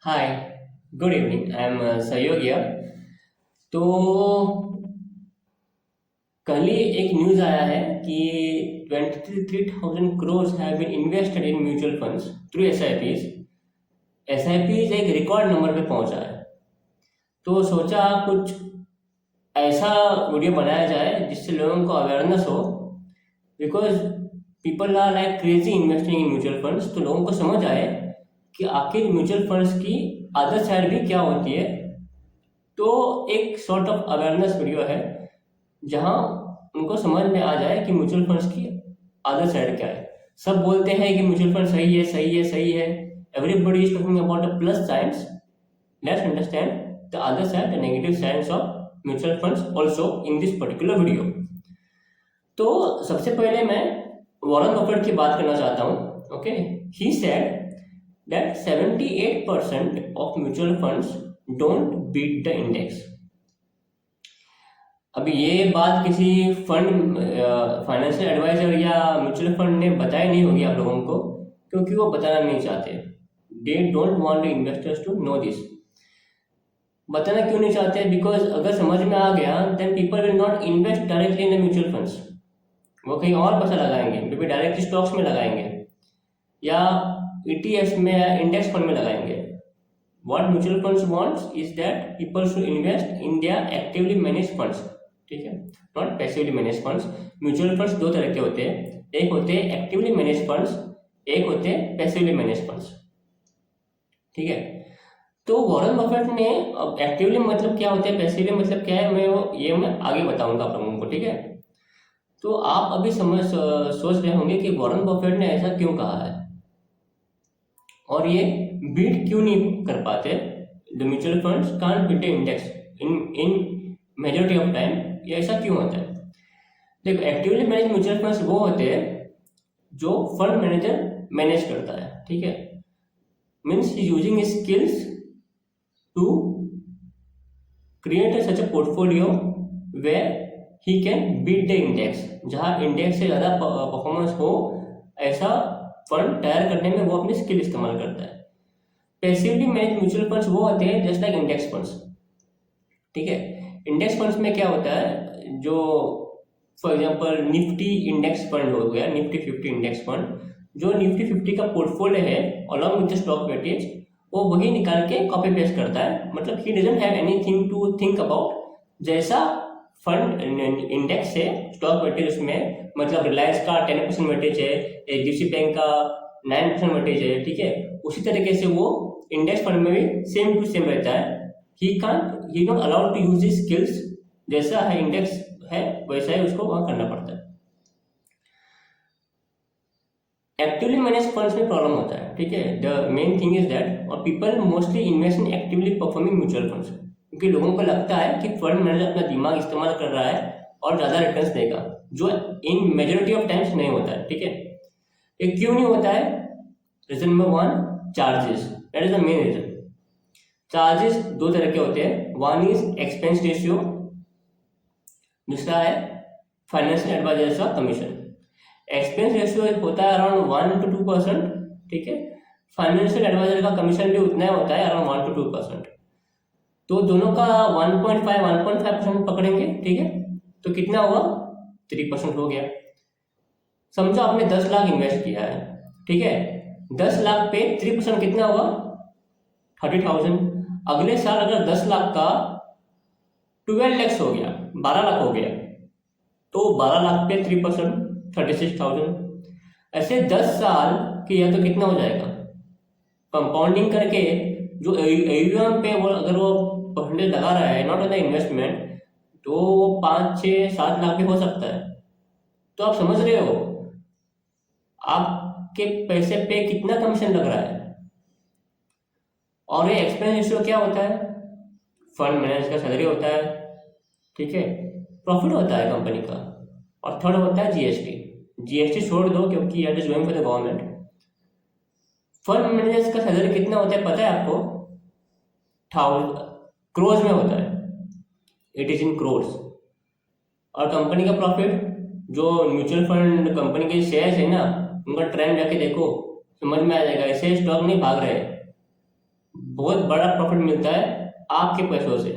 Hi, good evening. I am सहयोग here. तो कल ही एक न्यूज़ आया है कि 23,000 crores have been invested in mutual funds through SIPs. SIPs एक रिकॉर्ड नंबर पे पहुंचा है। तो सोचा कुछ ऐसा वीडियो बनाया जाए जिससे लोगों को अवेयरनेस हो, because people are like crazy investing in mutual funds. तो लोगों को समझ आए कि आखिर म्यूचुअल फंड्स की अदर साइड भी क्या होती है। तो एक सॉर्ट ऑफ अवेयरनेस वीडियो है जहां उनको समझ में आ जाए कि म्यूचुअल फंड्स की अदर साइड क्या है। सब बोलते हैं कि म्यूचुअल फंड सही है, सही है, सही है। Everybody is talking about the plus sides. Let's understand the other side, the negative sides of mutual funds also in this particular video. तो सबसे पहले मैं वॉरेन बफेट की बात करना चाहता हूँ। Okay, he said that 78% of mutual funds don't beat the index। अभी ये बात किसी फंड फाइनेंशियल एडवाइजर या म्यूचुअल फंड ने बताई नहीं होगी आप लोगों को, क्योंकि वो बताना नहीं चाहते। They don't want the investors to know this. बताना क्यों नहीं चाहते? बिकॉज अगर समझ में आ गया then people will not invest directly in the mutual funds. वो कहीं और पैसा लगाएंगे, मे बी डायरेक्टली स्टॉक्स में लगाएंगे या ETFs में या इंडेक्स फंड में लगाएंगे। What mutual funds wants is that people should invest in their actively managed funds। ठीक है, not passively manage funds. Mutual funds दो तरह के होते हैं, एक होते हैं एक्टिवली मैनेज फंड्स, एक होते हैं पैसिवली मैनेज फंड्स। ठीक है, तो वॉरेन बफेट ने अब एक्टिवली मतलब क्या होता है, पैसिवली मतलब क्या है, मैं आगे बताऊंगा आप लोगों को। ठीक है, तो आप अभी सोच रहे होंगे कि वॉरेन बफेट ने ऐसा क्यों कहा है और ये बीट क्यों नहीं कर पाते। The mutual funds can't beat the index in majority of time. ये ऐसा क्यों होता है? देखो, एक्टिवली मैनेज म्यूचुअल फंड्स वो होते हैं जो फंड मैनेजर मैनेज करता है। ठीक है, means he using skills to create such a portfolio where he can beat the index. जहां इंडेक्स से ज़्यादा परफॉर्मेंस हो, ऐसा फंड तैयार करने में वो अपनी स्किल इस्तेमाल करता है। पैसिवली मैनेज म्यूचुअल फंड्स वो होते हैं जस्ट लाइक इंडेक्स फंड्स। ठीक है, इंडेक्स फंड्स में क्या होता है, जो for example Nifty index fund हो गया, निफ्टी 50 इंडेक्स फंड, जो निफ्टी 50 का पोर्टफोलियो है along with the stock weightage, वो वही निकाल के कॉपी पेस्ट करता है। मतलब he doesn't have anything to think about. जैसा फंड इंडेक्स से स्टॉक वेटेज उसमें, मतलब रिलायंस का 10% वेटेज है, HDFC बैंक का 9% वेटेज है। ठीक है, उसी तरीके से वो इंडेक्स फंड में भी सेम टू सेम रहता है। He not allowed to use his skills. जैसा है इंडेक्स है वैसा ही उसको वहां करना पड़ता है। एक्टिवली मैनेज फंड्स में प्रॉब्लम होता है। ठीक है, the main thing is that और people mostly invest in actively performing mutual funds, क्योंकि लोगों को लगता है कि फंड मैनेजर अपना दिमाग इस्तेमाल कर रहा है और ज़्यादा रिटर्न्स देगा, जो इन मेजोरिटी ऑफ टाइम्स नहीं होता है। ठीक है, ये क्यों नहीं होता है? Reason number 1, charges. That is the main reason. Charges दो तरह के होते हैं, वन इज एक्सपेंस रेशियो, दूसरा है फाइनेंशियल एडवाइजर का कमीशन। एक्सपेंस रेशियो होता है अराउंड 1 to 2%। ठीक है, फाइनेंशियल एडवाइजर का कमीशन भी उतना ही होता है, अराउंड 1 to 2%। तो दोनों का 1.5% पकड़ेंगे। ठीक है, तो कितना हुआ? 3% हो गया। समझो आपने 10 लाख इन्वेस्ट किया है। ठीक है, 10 लाख पे 3% कितना हुआ? 30,000। अगले साल अगर 10 लाख का 12 लाख हो गया, 12 लाख हो गया, तो 12 लाख पे 3% 36,000। ऐसे 10 साल किया तो कितना हो जाएगा? कंपाउंडिंग करके जो AUM पे वो अगर वो परसेंटेज लगा रहा है, नॉट ऑन द इन्वेस्टमेंट, तो 5, 6, 7 लाख भी हो सकता है। तो आप समझ रहे हो आपके पैसे पे कितना कमीशन लग रहा है। और ये एक्सपेंस रेशियो क्या होता है? फंड मैनेजर का सैलरी होता है। ठीक है, प्रॉफिट होता है कंपनी का। और थर्ड होता है GST छोड़ दो क्योंकि that is going for the government. Fund managers का सैलरी कितना होता है पता है आपको? क्रोर्स में होता है, इट इज इन क्रोर्स। और कंपनी का प्रॉफिट, जो म्यूचुअल फंड कंपनी के शेयर्स है ना, उनका ट्रेंड जाके देखो, समझ में आ जाएगा। ऐसे स्टॉक नहीं भाग रहे, बहुत बड़ा प्रॉफिट मिलता है आपके पैसों से।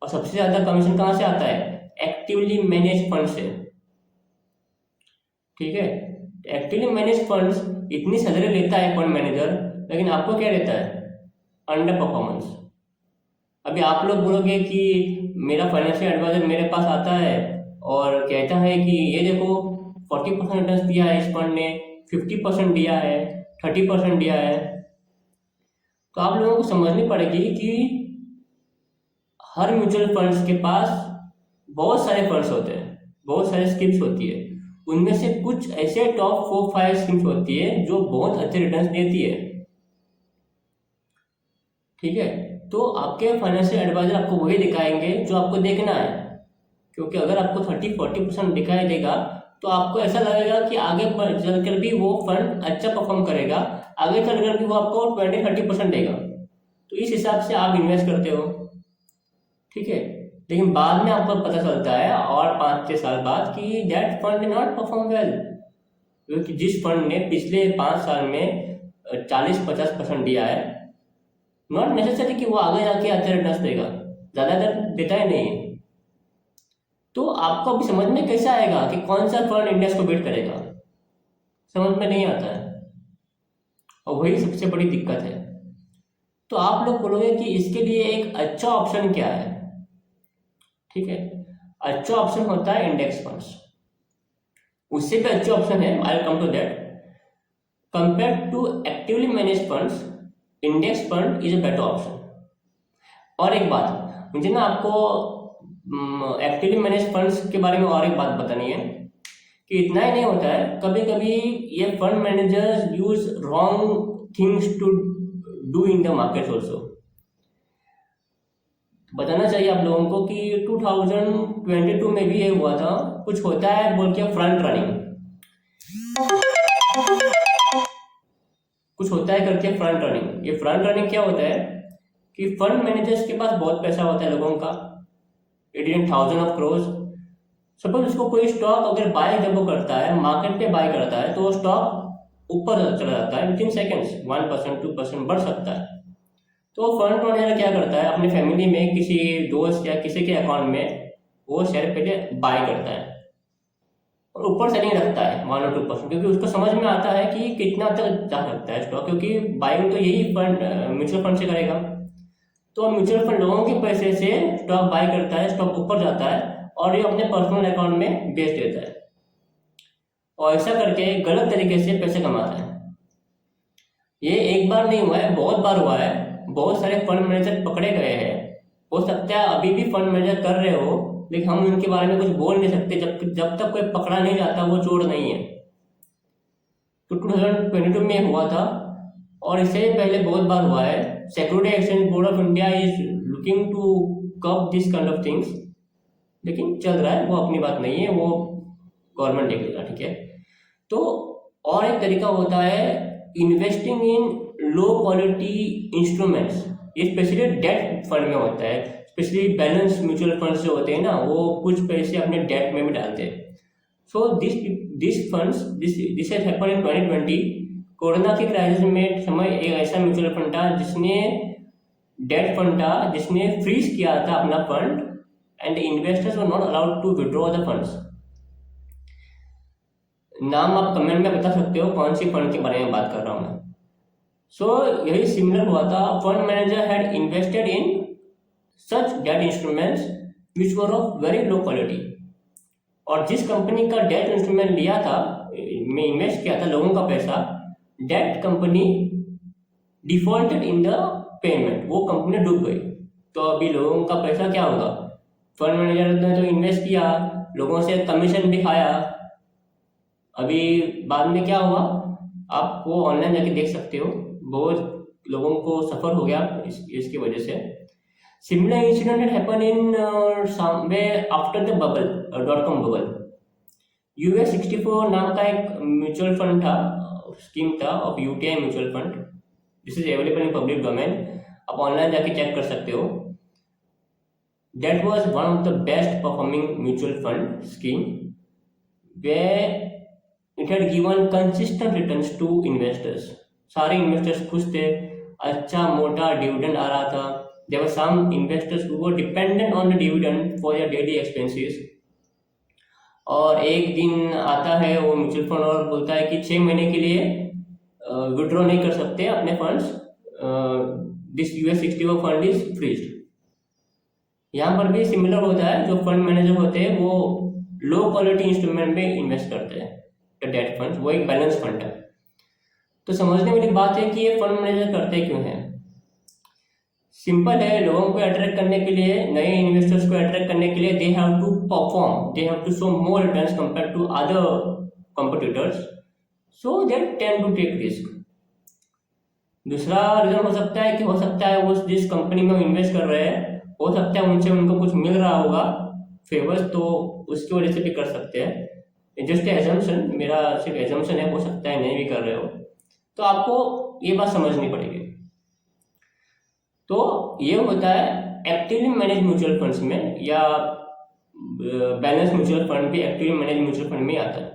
और सबसे ज़्यादा कमीशन कहाँ से आता है? एक्टिवली मैनेज फंड से। ठीक है, एक्टिवली मैनेज फंड्स इतनी सैलरी लेता है फंड मैनेजर, लेकिन आपको क्या देता है? Under performance. अभी आप लोग बोलोगे कि मेरा फाइनेंशियल एडवाइजर मेरे पास आता है और कहता है कि ये देखो 40% रिटर्न दिया है इस फंड ने, 50% दिया है, 30% दिया है। तो आप लोगों को समझनी पड़ेगी कि हर म्यूचुअल फंड्स के पास बहुत सारे फंड्स होते हैं, बहुत सारे स्कीम्स होती है। उनमें से कुछ ऐसे टॉप 4-5 स्कीम्स होती है जो बहुत अच्छे रिटर्न्स देती है। ठीक है, तो आपके फाइनेंशियल एडवाइजर आपको वही दिखाएंगे जो आपको देखना है, क्योंकि अगर आपको 30-40% दिखाई देगा तो आपको ऐसा लगेगा कि आगे चलकर भी वो फंड अच्छा परफॉर्म करेगा, आगे चलकर भी वो आपको 20-30% देगा, तो इस हिसाब से आप इन्वेस्ट करते हो। ठीक है, लेकिन बाद में आपको पता चलता है और 5-6 साल बाद कि that fund not perform well, क्योंकि जिस फंड ने पिछले 5 साल में 40-50% दिया है, नॉट नेसेसरी कि वो आगे जाके अच्छा रिटर्न देगा, ज़्यादातर देता ही नहीं है। तो आपको अभी समझ में कैसे आएगा कि कौन सा फंड इंडेक्स को बीट करेगा? समझ में नहीं आता है, और वही सबसे बड़ी दिक्कत है। तो आप लोग बोलोगे कि इसके लिए एक अच्छा ऑप्शन क्या है? ठीक है, अच्छा ऑप्शन होता है इंडेक्स फंड्स। उससे भी अच्छे ऑप्शन है, I will come to that. Compare to actively manage funds, index fund is a better option. और एक बात, मुझे ना आपको एक्टिवली मैनेज फंड्स के बारे में और एक बात बतानी है कि इतना ही नहीं होता है, कभी कभी ये fund managers use wrong things to do in the market also. बताना चाहिए आप लोगों को कि 2022 में भी ये हुआ था, कुछ होता है बोल के फ्रंट रनिंग, कुछ होता है करके फ्रंट रनिंग। ये फ्रंट रनिंग क्या होता है कि फंड मैनेजर्स के पास बहुत पैसा होता है लोगों का, 18,000 करोड़। सपोज उसको कोई स्टॉक अगर बाय जब वो करता है, मार्केट पे बाय करता है, तो वो स्टॉक ऊपर चला जाता है विद इन सेकेंड्स, 1% 2% बढ़ सकता है। तो फंड मैनेजर क्या करता है, अपने फैमिली में किसी दोस्त या किसी के अकाउंट में वो शेयर पहले बाय करता है और ऊपर से नहीं रखता है 1 और 2%, क्योंकि उसको समझ में आता है कि कितना तक जा सकता है स्टॉक, क्योंकि बाइंग तो यही फंड म्यूचुअल फंड से करेगा। तो म्यूचुअल फंड लोगों के पैसे से स्टॉक बाय करता है, स्टॉक ऊपर जाता है और ये अपने पर्सनल अकाउंट में बेच देता है, और ऐसा करके गलत तरीके से पैसे कमाता है। ये एक बार नहीं हुआ है, बहुत बार हुआ है, बहुत सारे फंड मैनेजर पकड़े गए हैं। हो सकता है अभी भी फंड मैनेजर कर रहे हो, लेकिन हम उनके बारे में कुछ बोल नहीं सकते जब तक कोई पकड़ा नहीं जाता, वो चोर नहीं है। तो 2022 में हुआ था, और इससे पहले बहुत बार हुआ है। Security exchange board of India is looking to curb this kind of things, लेकिन चल रहा है, वो अपनी बात नहीं है, वो गवर्नमेंट देख लेगा। ठीक है, तो और एक तरीका होता है investing in low quality instruments. ये स्पेशली डेट फंड में होता है, स्पेशली बैलेंस म्यूचुअल फंड्स जो होते हैं ना, वो कुछ पैसे अपने डेट में भी डालते हैं। So this funds this has happened in 2020। Corona की क्राइसिस में समय एक ऐसा म्यूचुअल फंड था जिसने डेट फंड था जिसने फ्रीज किया था अपना fund, and investors were not allowed to withdraw the funds. नाम आप कमेंट में बता सकते हो कौन सी फंड के बारे में बात कर रहा हूँ मैं। सो यही सिमिलर हुआ था, fund manager had invested in such debt instruments which were of very low quality, और जिस कंपनी का डेट इंस्ट्रूमेंट लिया था, में इन्वेस्ट किया था लोगों का पैसा, debt company defaulted in the payment, वो कंपनी डूब गई। तो अभी लोगों का पैसा क्या होगा? फंड मैनेजर ने तो इन्वेस्ट किया, लोगों से कमीशन भी खाया, अभी बाद में क्या हुआ आप वो ऑनलाइन जाके देख सकते हो, बहुत लोगों को सफर हो गया इसकी वजह से। Similar incident happen in somewhere after the bubble, .com bubble. US64 नाम का एक म्यूचुअल फंड था, स्कीम था of UTI mutual fund. This is available in public domain, आप ऑनलाइन जाके चेक कर सकते हो। That was one of the best performing mutual fund scheme where it had given consistent returns to investors। सारे investors खुश थे, अच्छा मोटा डिविडेंड आ रहा था। There were some investors who were dependent on the dividend for their daily expenses. और एक दिन आता है वो म्यूचुअल फंड और बोलता है कि 6 महीने के लिए विड्रॉ नहीं कर सकते अपने funds, this US 60 fund is freeze. यहाँ पर भी सिमिलर होता है, जो फंड मैनेजर होते हैं वो लो क्वालिटी इंस्ट्रूमेंट में इन्वेस्ट करते हैं, डेट फंड वो एक बैलेंस फंड है। तो समझने वाली बात है कि ये फंड मैनेजर करते क्यों हैं। सिंपल है, लोगों को अट्रैक्ट करने के लिए, नए इन्वेस्टर्स को अट्रैक्ट करने के लिए they have to perform, they have to show more returns compare to other competitors, so they tend to take risk. दूसरा रीजन हो सकता है कि हो सकता है वो जिस कंपनी में इन्वेस्ट कर रहे हैं, हो सकता है उनसे उनको कुछ मिल रहा होगा फेवर्स, तो उसकी वजह से भी कर सकते हैं। जस्ट एजम्पशन, मेरा सिर्फ एजम्पशन है, हो सकता है नहीं भी कर रहे हो, तो आपको ये बात समझनी पड़ेगी। तो ये होता है एक्टिवली मैनेज म्यूचुअल फंड्स में, या बैलेंस म्यूचुअल फंड भी एक्टिवली मैनेज म्यूचुअल फंड में आता है।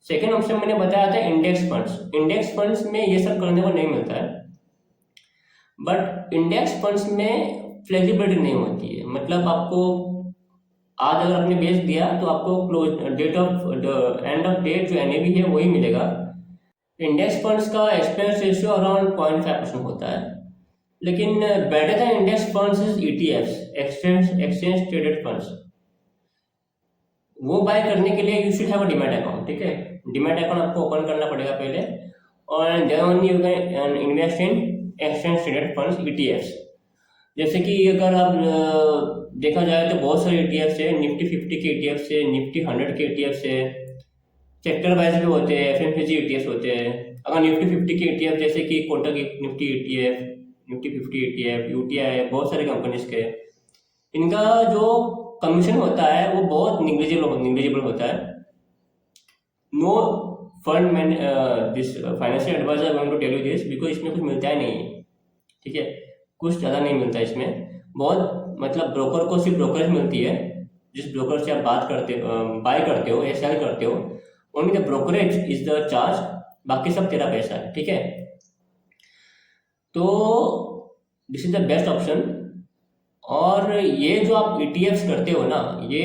सेकेंड ऑप्शन मैंने बताया था इंडेक्स फंड्स। इंडेक्स फंड्स में ये सब करने को नहीं मिलता है, बट इंडेक्स फंड्स में फ्लेक्सिबिलिटी नहीं होती है। मतलब आपको आज अगर आपने बेच दिया तो आपको close date of end of date जो NAV है वही मिलेगा। इंडेक्स फंड्स का एक्सपेंस रेशियो अराउंड 0.5% होता है, लेकिन better than index funds is ETFs, exchange traded funds. वो बाय करने के लिए you should have a demat account, ठीक है। डीमैट अकाउंट आपको ओपन करना पड़ेगा पहले, और then only you can invest in exchange traded funds, ETFs। जैसे कि अगर आप देखा जाए तो बहुत सारे ETFs है, निफ्टी 50 के ETFs है, निफ्टी 100 के ETFs है, सेक्टर वाइज भी होते हैं, FMCG ETFs होते हैं। अगर निफ्टी 50 के ETF जैसे कि Kotak Nifty ETF, Nifty 50 ETF, UTI, बहुत सारे कंपनीज के, इनका जो कमीशन होता है वो बहुत निग्लिजिबल होता है। No fund man this financial advisor going to tell you this, because इसमें कुछ मिलता ही नहीं है, ठीक है, कुछ ज़्यादा नहीं मिलता है इसमें। बहुत मतलब ब्रोकर को सिर्फ ब्रोकरेज मिलती है, जिस ब्रोकर से आप बाय करते हो या सेल करते हो, only the brokerage is the charge, बाकी सब तेरा पैसा है, ठीक है। तो this is the best option. और ये जो आप ETFs करते हो ना, ये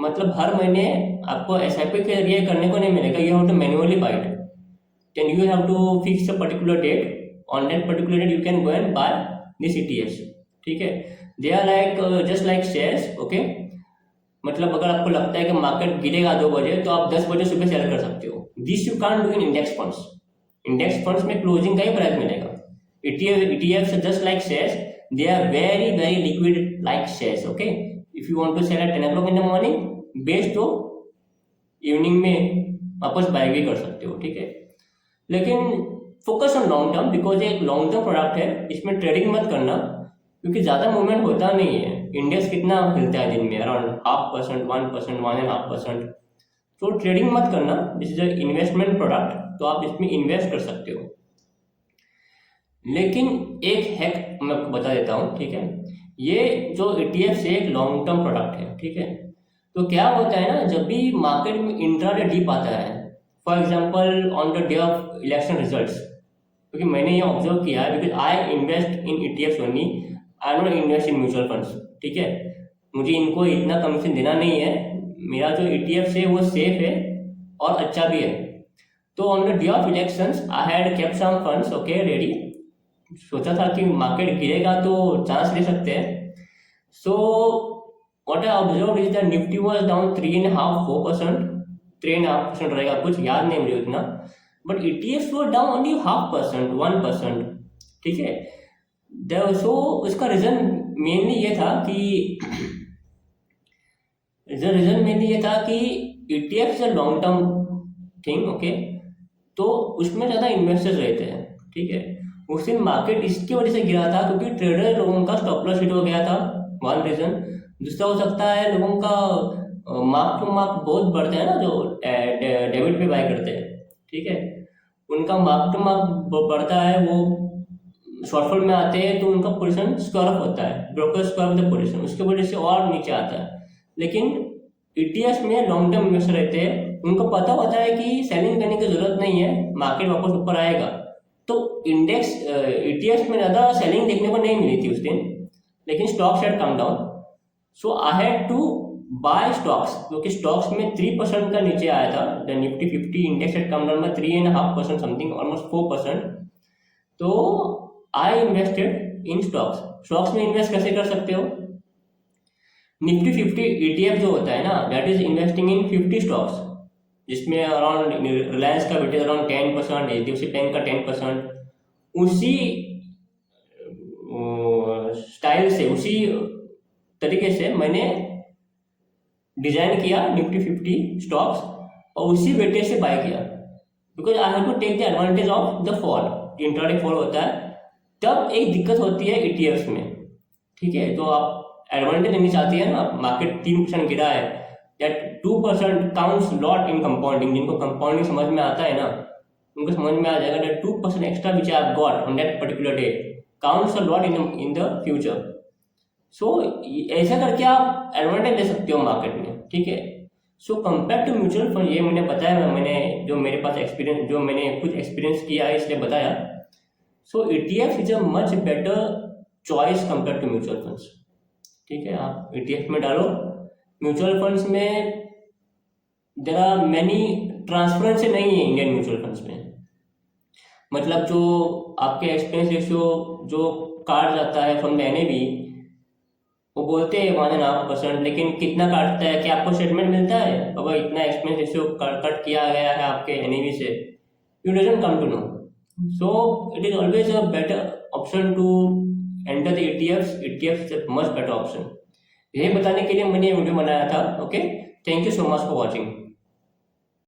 मतलब हर महीने आपको SIP के जरिए करने को नहीं मिलेगा, you have to manually buy it, then you have to fix a particular date, on that particular date you can go and buy this ETFs, ठीक है। They are like just like shares, okay. मतलब अगर आपको लगता है कि market गिरेगा 2 बजे, तो आप 10 बजे सुबह सेल कर सकते हो। This you can't do in index funds. Index funds में क्लोजिंग का ही प्राइस मिलेगा। ETFs are just like shares, they are very liquid like shares, okay। if you want to sell at 10 o'clock in the morning, बेच तो evening में वापस bye भी कर सकते हो, ठीक है। लेकिन focus on long term, because एक लॉन्ग टर्म प्रोडक्ट है, इसमें ट्रेडिंग मत करना, क्योंकि ज़्यादा मूवमेंट होता नहीं है। इंडेक्स कितना हिलता है दिन में, अराउंड 0.5%, 1%, 1.5%। तो ट्रेडिंग मत करना, this is a investment product, तो आप इसमें इन्वेस्ट कर सकते हो। लेकिन एक हैक मैं आपको बता देता हूँ, ठीक है। ये जो ETF से एक लॉन्ग टर्म प्रोडक्ट है, ठीक है। तो क्या होता है ना, जब भी मार्केट में इंट्राडे डिप आता है, for example on the day of election results, क्योंकि मैंने ये ऑब्जर्व किया है, because I invest in ETFs only, I don't invest in mutual funds, ठीक है। मुझे इनको इतना कमीशन देना नहीं है, मेरा जो ETFs है वो सेफ है और अच्छा भी है। तो on the day of elections I had kept some funds, okay, ready. सोचा था कि मार्केट गिरेगा तो चांस ले सकते हैं। So what I observe is that Nifty was down 3.5-4%, 3.5% रहेगा, कुछ याद नहीं मुझे उतना, but ETFs were down only 0.5%, 1%, ठीक है। सो उसका रीजन मेनली ये था कि ETFs is long term thing, okay. तो उसमें ज़्यादा इन्वेस्टर्स रहते हैं, ठीक है। उस दिन मार्केट इसकी वजह से गिरा था क्योंकि ट्रेडर लोगों का स्टॉप लॉस हिट हो गया था, वन रीजन। दूसरा हो सकता है लोगों का मार्क टू मार्क बहुत बढ़ता है ना, जो डेबिट पे बाय करते हैं, ठीक है, उनका मार्क टू मार्क बढ़ता है, वो शॉर्टफॉल में आते हैं तो उनका पोजीशन स्क्वायर ऑफ होता है, broker square of the position, उसकी वजह से और नीचे आता है। लेकिन ETFs में लॉन्ग टर्म इन्वेस्टर रहते हैं, उनको पता होता है कि सेलिंग करने की जरूरत नहीं है, मार्केट वापस ऊपर आएगा, तो इंडेक्स ETFs में ज़्यादा सेलिंग देखने को नहीं मिली थी उस दिन, लेकिन stocks had come down, so I had to buy stocks, क्योंकि स्टॉक्स में 3% का नीचे आया था। The Nifty 50 index had come down by 3.5% something, almost 4%। तो I invested in stocks. Stocks में इन्वेस्ट कैसे कर सकते हो? निफ्टी 50 ETF जो होता है ना, that is investing in 50 stocks, जिसमें अराउंड रिलायंस का वेटेज अराउंड 10%, HDFC बैंक का 10%। उसी स्टाइल से, उसी तरीके से मैंने डिजाइन किया निफ्टी 50 स्टॉक्स और उसी वेटेज से बाय किया, because I have to take the advantage of the fall. Intraday fall होता है तब एक दिक्कत होती है ETFs में, ठीक है? तो आप एडवांटेज लेनी चाहती है ना, मार्केट 3% गिरा है, that 2% counts lot in compounding. जिनको कंपाउंडिंग समझ में आता है ना, उनको समझ में आ जाएगा that 2% extra which I have got on that particular day counts a lot in the future. So ऐसा करके आप एडवांटेज ले सकते हो मार्केट में, ठीक है? So compare to mutual fund, ये मैंने बताया, मैंने जो मेरे पास एक्सपीरियंस, जो मैंने कुछ एक्सपीरियंस किया है इसलिए बताया। So ETF is a much better choice compare to mutual funds, ठीक है? आप ETF में डालो। म्यूचुअल फंड्स में देयर आर मैनी ट्रांसपेरेंसी नहीं है इंडियन म्यूचुअल फंड्स में। मतलब जो आपके एक्सपेंस रेशियो जो काट जाता है फ्रॉम द NAV, वो बोलते हैं 1.5%, लेकिन कितना काटता है? क्या आपको स्टेटमेंट मिलता है अब इतना एक्सपेंस रेशियो कट किया गया है आपके NAV से? You doesn't come to know. So it is always a better option to enter the ETFs। ETFs is a much better option. यही बताने के लिए मैंने ये वीडियो बनाया था। Okay, thank you so much for watching.